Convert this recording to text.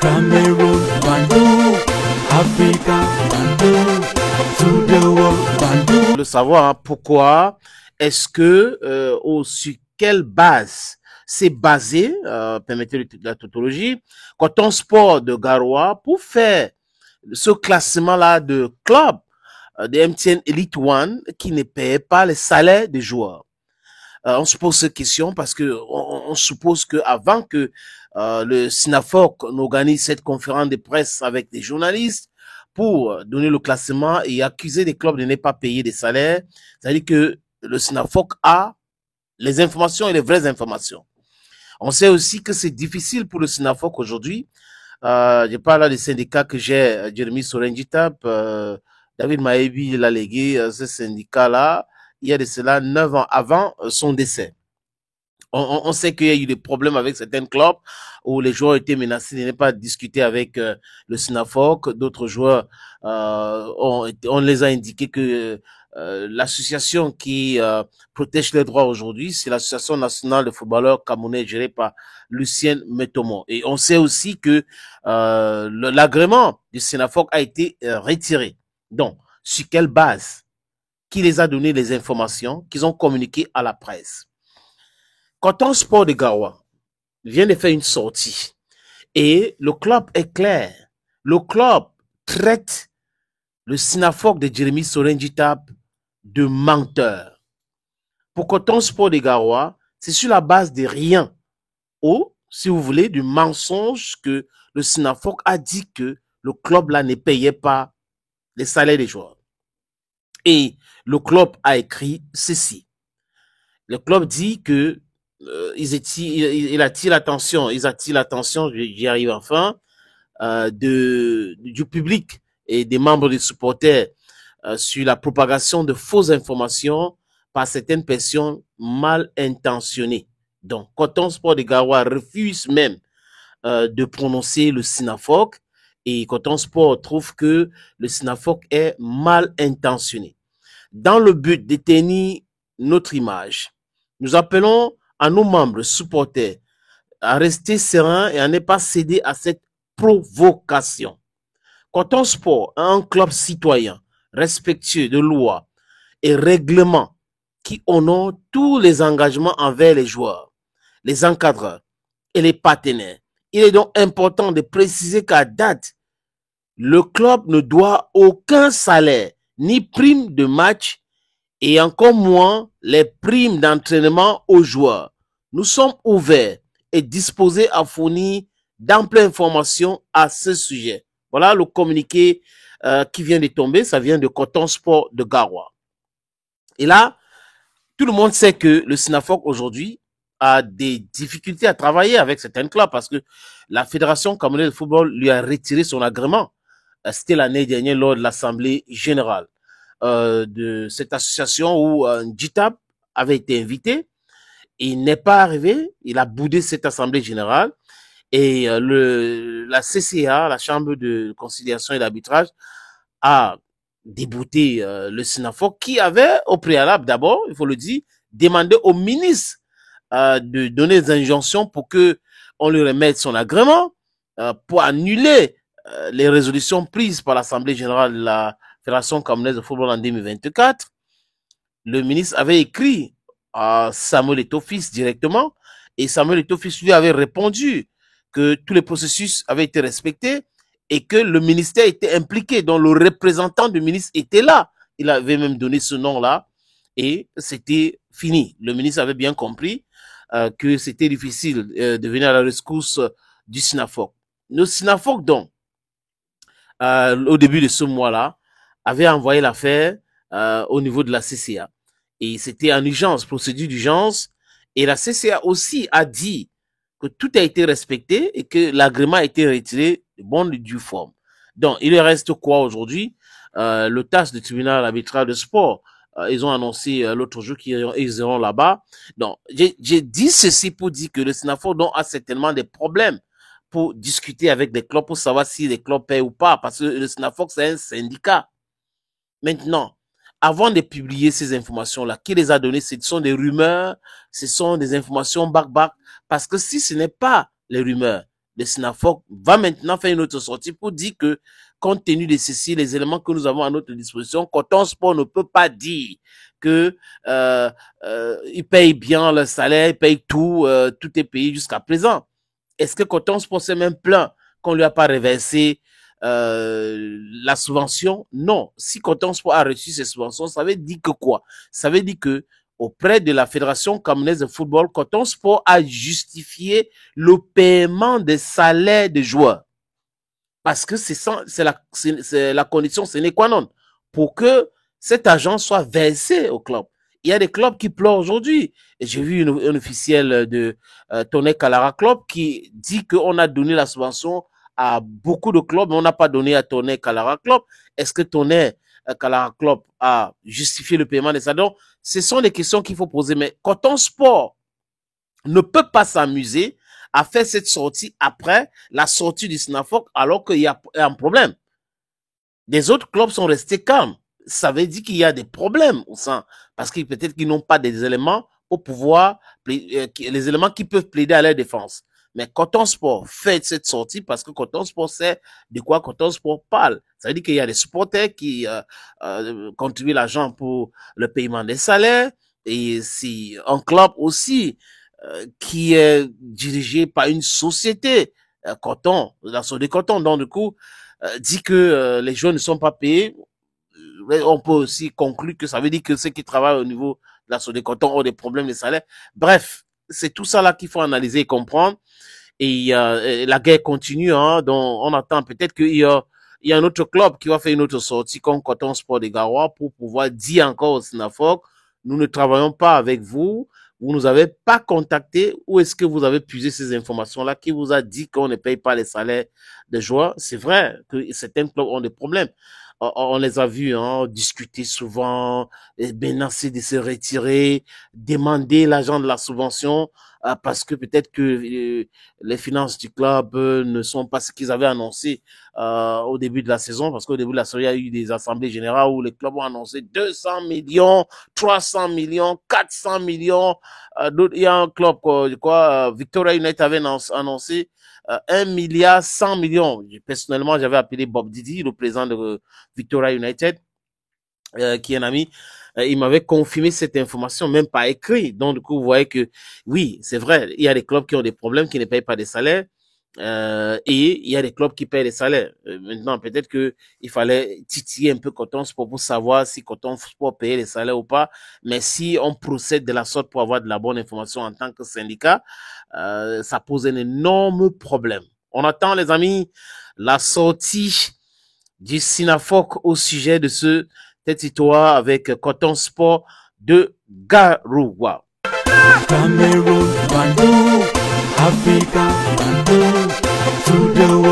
Cameroon, Bandou, Africa, Bandou, to the world, Bandou. Le savoir, hein, pourquoi est-ce que, sur quelle base c'est basé, permettez la tautologie, Coton Sport de Garoua pour faire ce classement-là de club de MTN Elite One qui ne paye pas les salaires des joueurs. On se pose cette question parce que on suppose que avant que le SINAFOC n'organise cette conférence de presse avec des journalistes pour donner le classement et accuser les clubs de ne pas payer des salaires, c'est-à-dire que le SINAFOC a les informations et les vraies informations. On sait aussi que c'est difficile pour le SINAFOC aujourd'hui. Je parle là des syndicats que j'ai, Jérémy Sorengitap, David Maébi l'a légué, ce syndicat-là, il y a de cela 9 ans avant son décès. On sait qu'il y a eu des problèmes avec certains clubs où les joueurs étaient menacés de ne pas discuter avec le SINAFOC. D'autres joueurs, on les a indiqué que l'association qui protège les droits aujourd'hui, c'est l'Association nationale de footballeurs camerounais gérée par Lucien Metomo. Et on sait aussi que l'agrément du SINAFOC a été retiré. Donc, sur quelle base? Qui les a donné les informations qu'ils ont communiquées à la presse? Coton Sport de Garoua vient de faire une sortie et le club est clair. Le club traite le SINAFOC de Jérémy Sorengitap de menteur. Pour Coton Sport de Garoua, c'est sur la base de rien ou, si vous voulez, du mensonge que le SINAFOC a dit que le club là ne payait pas les salaires des joueurs. Et le club a écrit ceci. Le club dit que ils attirent l'attention, j'y arrive enfin, du public et des membres des supporters sur la propagation de fausses informations par certaines personnes mal intentionnées. Donc, Coton Sport de Garoua refuse même de prononcer le SINAFOC et Coton Sport trouve que le SINAFOC est mal intentionné. Dans le but de tenir notre image, nous appelons à nos membres supporters à rester sereins et à ne pas céder à cette provocation. Coton Sport est un club citoyen, respectueux de lois et règlements qui honore tous les engagements envers les joueurs, les encadreurs et les partenaires. Il est donc important de préciser qu'à date, le club ne doit aucun salaire ni prime de match et encore moins les primes d'entraînement aux joueurs. Nous sommes ouverts et disposés à fournir d'amples informations à ce sujet. Voilà le communiqué qui vient de tomber, ça vient de Coton Sport de Garoua. Et là, tout le monde sait que le SINAFOC aujourd'hui a des difficultés à travailler avec certains clubs parce que la Fédération camerounaise de football lui a retiré son agrément. C'était l'année dernière lors de l'Assemblée générale de cette association où Njitap avait été invité. Il n'est pas arrivé, il a boudé cette assemblée générale et la CCA, la Chambre de conciliation et d'arbitrage, a débouté le SINAFOC qui avait au préalable d'abord, il faut le dire, demandé au ministre de donner des injonctions pour que on lui remette son agrément pour annuler les résolutions prises par l'Assemblée générale de la Fédération camerounaise de football en 2024. Le ministre avait écrit à Samuel Eto'o-Fils directement et Samuel Eto'o-Fils lui avait répondu que tous les processus avaient été respectés et que le ministère était impliqué, donc le représentant du ministre était là. Il avait même donné ce nom-là et c'était fini. Le ministre avait bien compris que c'était difficile de venir à la rescousse du SINAFOC. Le SINAFOC, donc, au début de ce mois-là, avait envoyé l'affaire au niveau de la CCA. Et c'était en urgence, procédure d'urgence. Et la CCA aussi a dit que tout a été respecté et que l'agrément a été retiré de bonne et due forme. Donc, il reste quoi aujourd'hui? Le TAS du tribunal arbitral de sport. Ils ont annoncé l'autre jour qu'ils iront là-bas. Donc, j'ai dit ceci pour dire que le SINAFOC a certainement des problèmes pour discuter avec des clubs, pour savoir si les clubs paient ou pas, parce que le SINAFOC, c'est un syndicat. Maintenant, avant de publier ces informations-là, qui les a données? Ce sont des rumeurs, ce sont des informations back-back, parce que si ce n'est pas les rumeurs, de Sinafok va maintenant faire une autre sortie pour dire que, compte tenu de ceci, les éléments que nous avons à notre disposition, Coton Sport ne peut pas dire que ils payent bien le salaire, ils payent tout, tout est payé jusqu'à présent. Est-ce que Coton Sport s'est même plaint qu'on lui a pas reversé la subvention? Non. Si Coton Sport a reçu ces subventions, ça veut dire que quoi? Ça veut dire que auprès de la Fédération camerounaise de football, Coton Sport a justifié le paiement des salaires des joueurs. Parce que c'est la condition sine qua non pour que cet argent soit versé au club. Il y a des clubs qui pleurent aujourd'hui. J'ai vu un officiel de Tonnerre Calara Club qui dit qu'on a donné la subvention à beaucoup de clubs, mais on n'a pas donné à Tonnerre Calara Club. Est-ce que Tonnerre Calara Club a justifié le paiement des salaires? Ce sont des questions qu'il faut poser. Mais Coton Sport ne peut pas s'amuser à faire cette sortie après la sortie du Sinafok alors qu'il y a un problème. Les autres clubs sont restés calmes. Ça veut dire qu'il y a des problèmes au sein, parce que peut-être qu'ils n'ont pas des éléments pour pouvoir, les éléments qui peuvent plaider à leur défense. Mais Coton Sport fait cette sortie parce que Coton Sport sait de quoi Coton Sport parle. Ça veut dire qu'il y a des supporters qui contribuent l'argent pour le paiement des salaires, et c'est un club aussi qui est dirigé par une société, Coton, la société Coton, donc du coup, dit que les joueurs ne sont pas payés. On peut aussi conclure que ça veut dire que ceux qui travaillent au niveau de la société Coton ont des problèmes de salaire. Bref, c'est tout ça là qu'il faut analyser et comprendre. Et la guerre continue, hein, donc on attend peut-être qu'il y a un autre club qui va faire une autre sortie comme Coton Sport de Garoua pour pouvoir dire encore au Sinafok, nous ne travaillons pas avec vous, vous nous avez pas contacté, où est-ce que vous avez puisé ces informations-là, qui vous a dit qu'on ne paye pas les salaires des joueurs? C'est vrai que certains clubs ont des problèmes. On les a vus discuter souvent, menacer de se retirer, demander l'argent de la subvention, parce que peut-être que les finances du club ne sont pas ce qu'ils avaient annoncé au début de la saison, parce qu'au début de la saison, il y a eu des assemblées générales où les clubs ont annoncé 200 millions, 300 millions, 400 millions. Il y a un club, Victoria United avait annoncé 1 milliard 100 millions. Personnellement, j'avais appelé Bob Didi, le président de Victoria United, qui est un ami. Il m'avait confirmé cette information, même par écrit. Donc, du coup, vous voyez que, oui, c'est vrai, il y a des clubs qui ont des problèmes, qui ne payent pas des salaires, et il y a des clubs qui payent des salaires. Maintenant, peut-être que il fallait titiller un peu Coton Sport pour savoir si Coton Sport payait les salaires ou pas. Mais si on procède de la sorte pour avoir de la bonne information en tant que syndicat, ça pose un énorme problème. On attend, les amis, la sortie du Sinafok au sujet de cette histoire avec Coton Sport de Garoua. Cameroon, Bandung, Africa, Bandung, to the world.